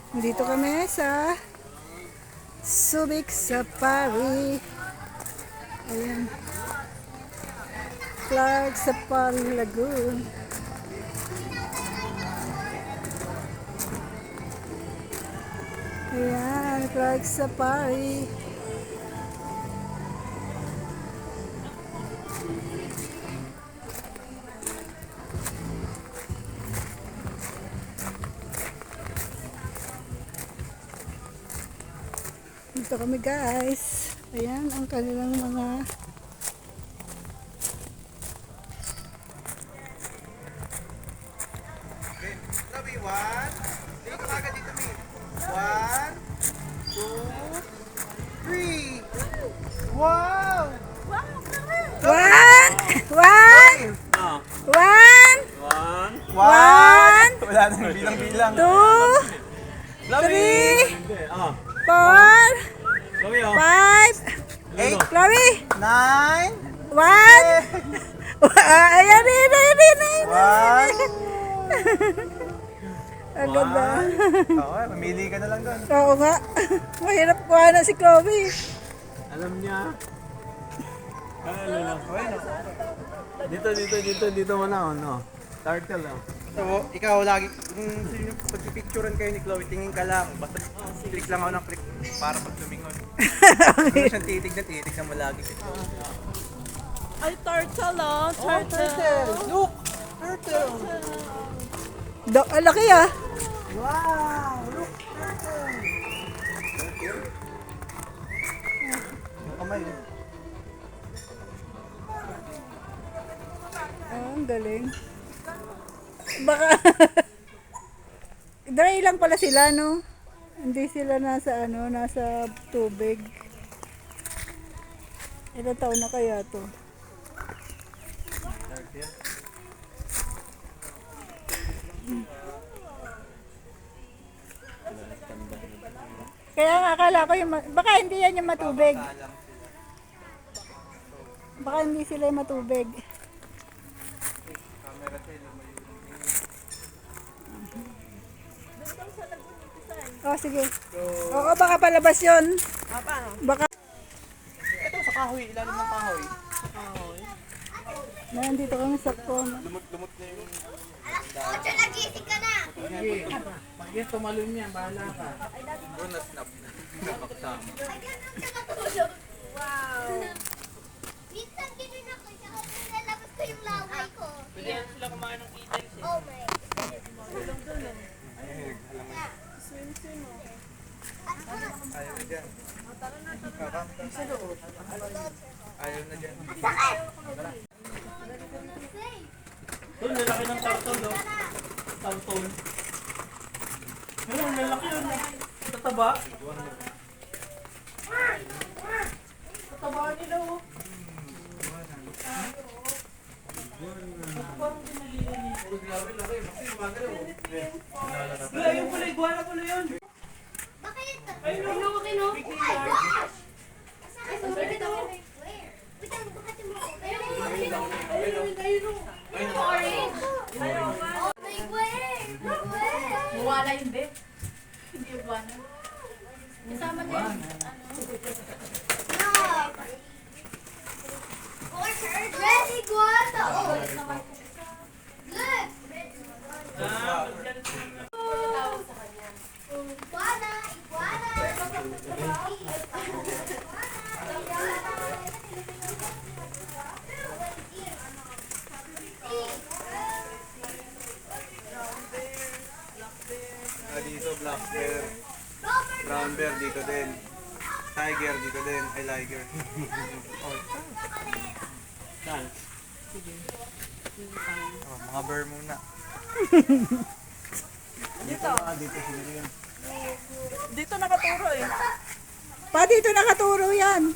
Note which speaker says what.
Speaker 1: Dito kami sa Subic Safari. Ayan. Clark Safari Lagoon. Ayan, Clark Safari. Dito kami guys. Ayan ang kanilang mga
Speaker 2: Sabi, one. Dito ka agad dito, Mi. One, two, three. Wow!
Speaker 1: one,
Speaker 2: Wala nang bilang-bilang.
Speaker 1: two, three, four, five,
Speaker 2: Eight,
Speaker 1: Chloe,
Speaker 2: nine,
Speaker 1: one. Ayan, ayan.
Speaker 2: one.
Speaker 1: Ang ganda.
Speaker 2: Oo, mamili ka na lang doon.
Speaker 1: Oo nga. Mahirap kuha na si Chloe.
Speaker 3: Alam niya. Dito mo na, no? Turtle, no?
Speaker 2: So, ikaw lagi, kung pagpipicturean kayo ni Chloe, tingin ka lang. Basta click lang ako ng click para pag lumingon. Kung siyang titignan mo lagi.
Speaker 4: Ay, turtle, oh. Turtle.
Speaker 2: Look! Turtle!
Speaker 1: Ang laki ah.
Speaker 2: Wow! Look! Turtle! Yung kamay.
Speaker 1: Ang galing. Baka dry lang pala sila, no? Hindi sila nasa nasa tubig. Ilang taon na kaya to? Kaya nga akala ko baka hindi yan yung matubig. Baka hindi sila yung matubig. Oh, sige. Oo, baka palabas yun. Baka.
Speaker 2: Ito sa kahoy, ilalim ng kahoy.
Speaker 1: Nandito kami sa pond.
Speaker 2: Lumot-lumot na yung...
Speaker 5: Ocho, nagising ka na!
Speaker 3: Pag yan tumalon niya, bahala ka.
Speaker 2: Bro, na-snap na. Napaksama.
Speaker 5: Wow! Minsan ganun ako, saka nilalabas ko yung laway ko. Pwede sila kumain ng kittens eh. Oh my.
Speaker 2: Ayaw na dyan. Ayaw na dyan.
Speaker 3: Doon, lalaki ng turtle, no? Turtle. Pero, lalaki yun. Tataba. Tataba nila, oh. Wala, yung pala, iguana pala yun.
Speaker 5: Bakit?
Speaker 4: Ay, no, no, okay, no?
Speaker 5: Oh my gosh! Ay, sorry ito. Where? Wait lang, bakit yung mga...
Speaker 4: Ayun, orange.
Speaker 5: Oh my where? Where?
Speaker 4: Wala yung bed. Hindi yung buwana. Kasama niya yung
Speaker 5: No! Red iguana! Oh! Look! Iguana! Iguana!
Speaker 2: Dito, black bear. Brown bear dito din. Tiger dito din. Ay, liger. Mga bear muna.
Speaker 4: Dito nakaturo eh.
Speaker 1: Pa dito nakaturo yan.